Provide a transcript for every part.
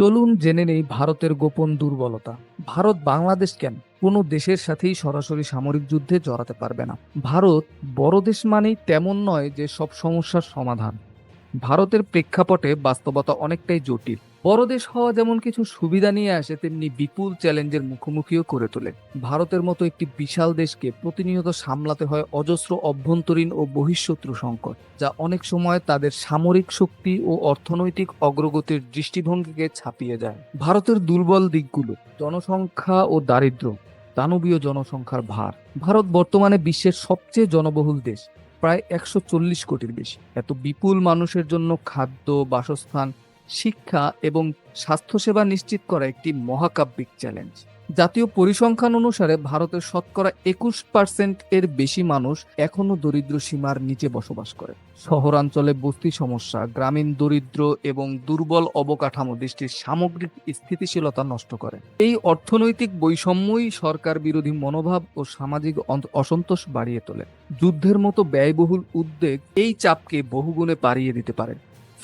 চলুন জেনে নেই ভারতের গোপন দুর্বলতা। ভারত বাংলাদেশ কেন কোনো দেশের সাথেই সরাসরি সামরিক যুদ্ধে জড়াতে পারবে না। ভারত বড় দেশ মানেই তেমন নয় যে সব সমস্যার সমাধান। ভারতের প্রেক্ষাপটে বাস্তবতা অনেকটাই জটিল। বড় দেশ হওয়া যেমন কিছু সুবিধা নিয়ে আসে, তেমনি বিপুল চ্যালেঞ্জের মুখোমুখিও করে তোলে। ভারতের মতো একটি বিশাল দেশকে প্রতিনিয়ত সামলাতে হয় অজস্র অভ্যন্তরীণ ও বহিঃশত্রু সংকট, যা অনেক সময় তাদের সামরিক শক্তি ও অর্থনৈতিক অগ্রগতির দৃষ্টিভঙ্গিকে ছাপিয়ে যায়। ভারতের দুর্বল দিকগুলো: জনসংখ্যা ও দারিদ্র্য, দানবীয় জনসংখ্যার ভার। ভারত বর্তমানে বিশ্বের সবচেয়ে জনবহুল দেশ, প্রায় 140 কোটির বেশি। এত বিপুল মানুষের জন্য খাদ্য, বাসস্থান, শিক্ষা এবং স্বাস্থ্যসেবা নিশ্চিত করা একটি মহাকাব্যিক চ্যালেঞ্জ। জাতীয় পরিসংখ্যান অনুসারে ভারতের শতকরা 21% এর বেশি মানুষ এখনো দরিদ্র সীমার নিচে বসবাস করে। শহরাঞ্চলে বস্তি সমস্যা, গ্রামীণ দরিদ্র এবং দুর্বল অবকাঠামো দেশটির সামগ্রিক স্থিতিশীলতা নষ্ট করে। এই অর্থনৈতিক বৈষম্যই সরকার বিরোধী মনোভাব ও সামাজিক অসন্তোষ বাড়িয়ে তোলে। যুদ্ধের মতো ব্যয়বহুল উদ্যোগ এই চাপকে বহুগুণে বাড়িয়ে দিতে পারে।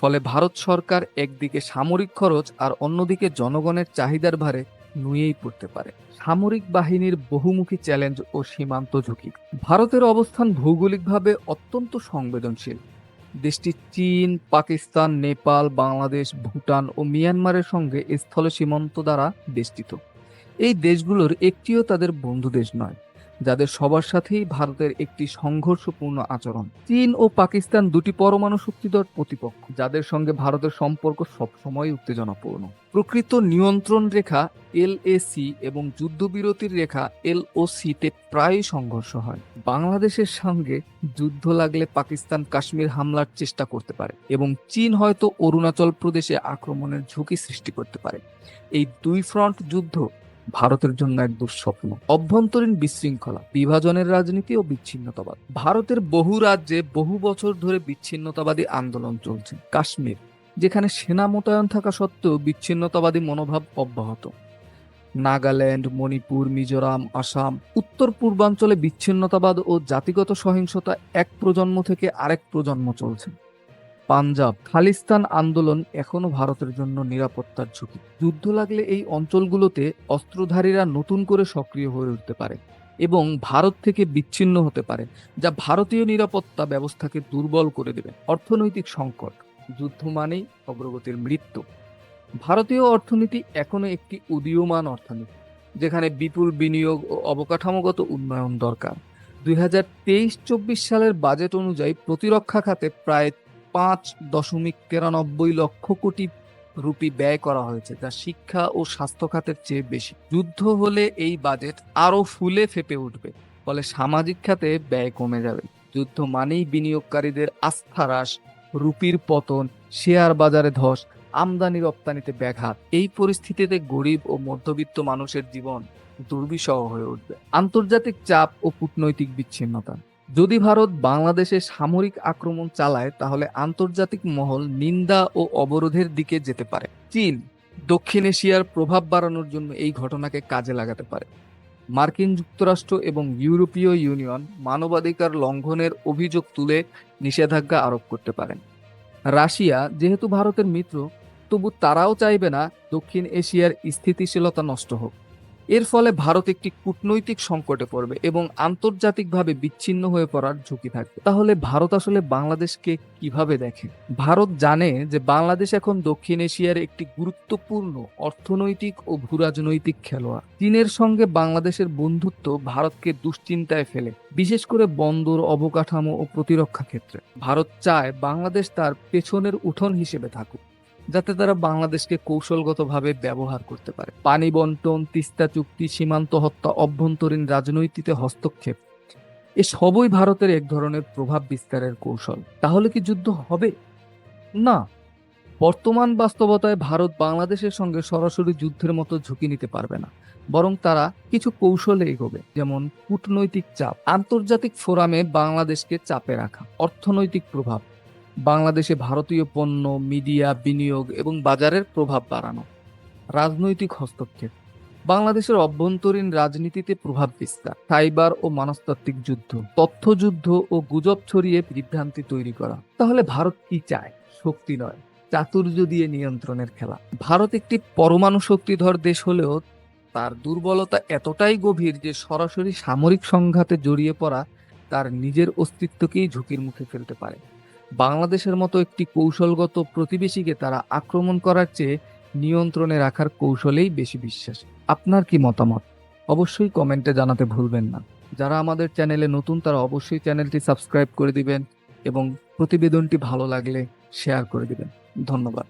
ফলে ভারত সরকার একদিকে সামরিক খরচ আর অন্যদিকে জনগণের চাহিদার ভারে নুয়েই পড়তে পারে। সামরিক বাহিনীর বহুমুখী চ্যালেঞ্জ ও সীমান্ত ঝুঁকি। ভারতের অবস্থান ভৌগোলিকভাবে অত্যন্ত সংবেদনশীল। দেশটি চীন, পাকিস্তান, নেপাল, বাংলাদেশ, ভুটান ও মিয়ানমারের সঙ্গে স্থল সীমান্ত দ্বারা বেষ্টিত। এই দেশগুলোর একটিও তাদের বন্ধু দেশ নয়, যাদের সবার সাথেই ভারতের একটি সংঘর্ষপূর্ণ আচরণ। চীন ও পাকিস্তান দুটি পরমাণু শক্তিধর প্রতিপক্ষ, যাদের সঙ্গে ভারতের সম্পর্ক সবসময় উত্তেজনাপূর্ণ। প্রকৃত নিয়ন্ত্রণ রেখা LAC এবং যুদ্ধবিরতির রেখা LOC তে প্রায়ই সংঘর্ষ হয়। বাংলাদেশের সঙ্গে যুদ্ধ লাগলে পাকিস্তান কাশ্মীর হামলার চেষ্টা করতে পারে এবং চীন হয়তো অরুণাচল প্রদেশে আক্রমণের ঝুঁকি সৃষ্টি করতে পারে। এই দুই ফ্রন্ট যুদ্ধ ভারতের জন্য এক দুঃস্বপ্ন। অভ্যন্তরীণ বিশৃঙ্খলা, বিভাজনের রাজনীতি ও বিচ্ছিন্নতাবাদ। ভারতের বহু রাজ্যে বহু বছর ধরে বিচ্ছিন্নতাবাদী আন্দোলন চলছে। কাশ্মীর, যেখানে সেনা মোতায়েন থাকা সত্ত্বেও বিচ্ছিন্নতাবাদী মনোভাব অব্যাহত। নাগাল্যান্ড, মণিপুর, মিজোরাম, আসাম। উত্তর পূর্বাঞ্চলে বিচ্ছিন্নতাবাদ ও জাতিগত সহিংসতা এক প্রজন্ম থেকে আরেক প্রজন্ম চলছে। পাঞ্জাব, খালিস্তান আন্দোলন এখনো ভারতের জন্য নিরাপত্তার ঝুঁকি। যুদ্ধ লাগলে এই অঞ্চলগুলোতে অস্ত্রধারীরা নতুন করে সক্রিয় হয়ে উঠতে পারে এবং ভারত থেকে বিচ্ছিন্ন হতে পারে, যা ভারতীয় নিরাপত্তা ব্যবস্থাকে দুর্বল করে দেবে। অর্থনৈতিক সংকট, যুদ্ধ মানেই অগ্রগতির মৃত্যু। ভারতীয় অর্থনীতি এখনো একটি উদীয়মান অর্থনীতি, যেখানে বিপুল বিনিয়োগ ও অবকাঠামোগত উন্নয়ন দরকার। 2023-24 সালের বাজেট অনুযায়ী প্রতিরক্ষা খাতে প্রায় 5.93 লক্ষ কোটি রুপি ব্যয় করা হয়েছে, যা শিক্ষা ও স্বাস্থ্য খাতের চেয়ে বেশি। যুদ্ধ হলে এই বাজেট আরো ফুলে ফেপে উঠবে, ফলে সামাজিক খাতে ব্যয় কমে যাবে। যুদ্ধ মানেই বিনিয়োগকারীদের আস্থা হ্রাস, রুপির পতন, শেয়ার বাজারে ধস, আমদানি রপ্তানিতে ব্যাঘাত। এই পরিস্থিতিতে গরিব ও মধ্যবিত্ত মানুষের জীবন দুর্বিষহ হয়ে উঠবে। আন্তর্জাতিক চাপ ও কূটনৈতিক বিচ্ছিন্নতা। যদি ভারত বাংলাদেশে সামরিক আক্রমণ চালায়, তাহলে আন্তর্জাতিক মহল নিন্দা ও অবরোধের দিকে যেতে পারে। চীন দক্ষিণ এশিয়ার প্রভাব বাড়ানোর জন্য এই ঘটনাকে কাজে লাগাতে পারে। মার্কিন যুক্তরাষ্ট্র এবং ইউরোপীয় ইউনিয়ন মানবাধিকার লঙ্ঘনের অভিযোগ তুলে নিষেধাজ্ঞা আরোপ করতে পারেন। রাশিয়া যেহেতু ভারতের মিত্র, তবু তারাও চাইবে না দক্ষিণ এশিয়ার স্থিতিশীলতা নষ্ট হোক। এর ফলে ভারত একটি কূটনৈতিক সংকটে পড়বে এবং আন্তর্জাতিকভাবে বিচ্ছিন্ন হয়ে পড়ার ঝুঁকি থাকবে। তাহলে ভারত আসলে বাংলাদেশকে কিভাবে দেখে? ভারত জানে যে বাংলাদেশ এখন দক্ষিণ এশিয়ার একটি গুরুত্বপূর্ণ অর্থনৈতিক ও ভূরাজনৈতিক খেলোয়াড়। চীনের সঙ্গে বাংলাদেশের বন্ধুত্ব ভারতকে দুশ্চিন্তায় ফেলে, বিশেষ করে বন্দর, অবকাঠামো ও প্রতিরক্ষা ক্ষেত্রে। ভারত চায় বাংলাদেশ তার পেছনের উঠোন হিসেবে থাকুক, যাতে তারা বাংলাদেশকে কৌশলগতভাবে ব্যবহার করতে পারে। পানি বন্টন, তিস্তা চুক্তি, সীমান্ত হত্যা, অভ্যন্তরীণ রাজনীতিতে হস্তক্ষেপ, এ সবই ভারতের এক ধরনের প্রভাব বিস্তারের কৌশল। তাহলে কি যুদ্ধ হবে? না। বর্তমান বাস্তবতায় ভারত বাংলাদেশের সঙ্গে সরাসরি যুদ্ধের মতো ঝুঁকি নিতে পারবে না, বরং তারা কিছু কৌশলে এগোবে। যেমন কূটনৈতিক চাপ, আন্তর্জাতিক ফোরামে বাংলাদেশকে চাপে রাখা। অর্থনৈতিক প্রভাব, বাংলাদেশে ভারতীয় পণ্য, মিডিয়া, বিনিয়োগ এবং বাজারের প্রভাব বাড়ানো। রাজনৈতিক হস্তক্ষেপ, বাংলাদেশের অভ্যন্তরীণ রাজনীতিতে প্রভাব বিস্তার। সাইবার ও মনস্তাত্ত্বিক যুদ্ধ, তথ্যযুদ্ধ ও গুজব ছড়িয়ে বিভ্রান্তি তৈরি করা। তাহলে ভারত কি চায়? শক্তি নয়, চাতুর্য দিয়ে নিয়ন্ত্রণের খেলা। ভারত একটি পরমাণু শক্তিধর দেশ হলেও তার দুর্বলতা এতটাই গভীর যে সরাসরি সামরিক সংঘাতে জড়িয়ে পড়া তার নিজের অস্তিত্বকেই ঝুঁকির মুখে ফেলতে পারে। বাংলাদেশের মতো একটি কৌশলগত প্রতিবেশীকে তারা আক্রমণ করার চেয়ে নিয়ন্ত্রণে রাখার কৌশলেই বেশি বিশ্বাস। আপনার কি মতামত? অবশ্যই কমেন্টে জানাতে ভুলবেন না। যারা আমাদের চ্যানেলে নতুন তারা অবশ্যই চ্যানেলটি সাবস্ক্রাইব করে দিবেন এবং প্রতিবেদনটি ভালো লাগলে শেয়ার করে দিবেন। ধন্যবাদ।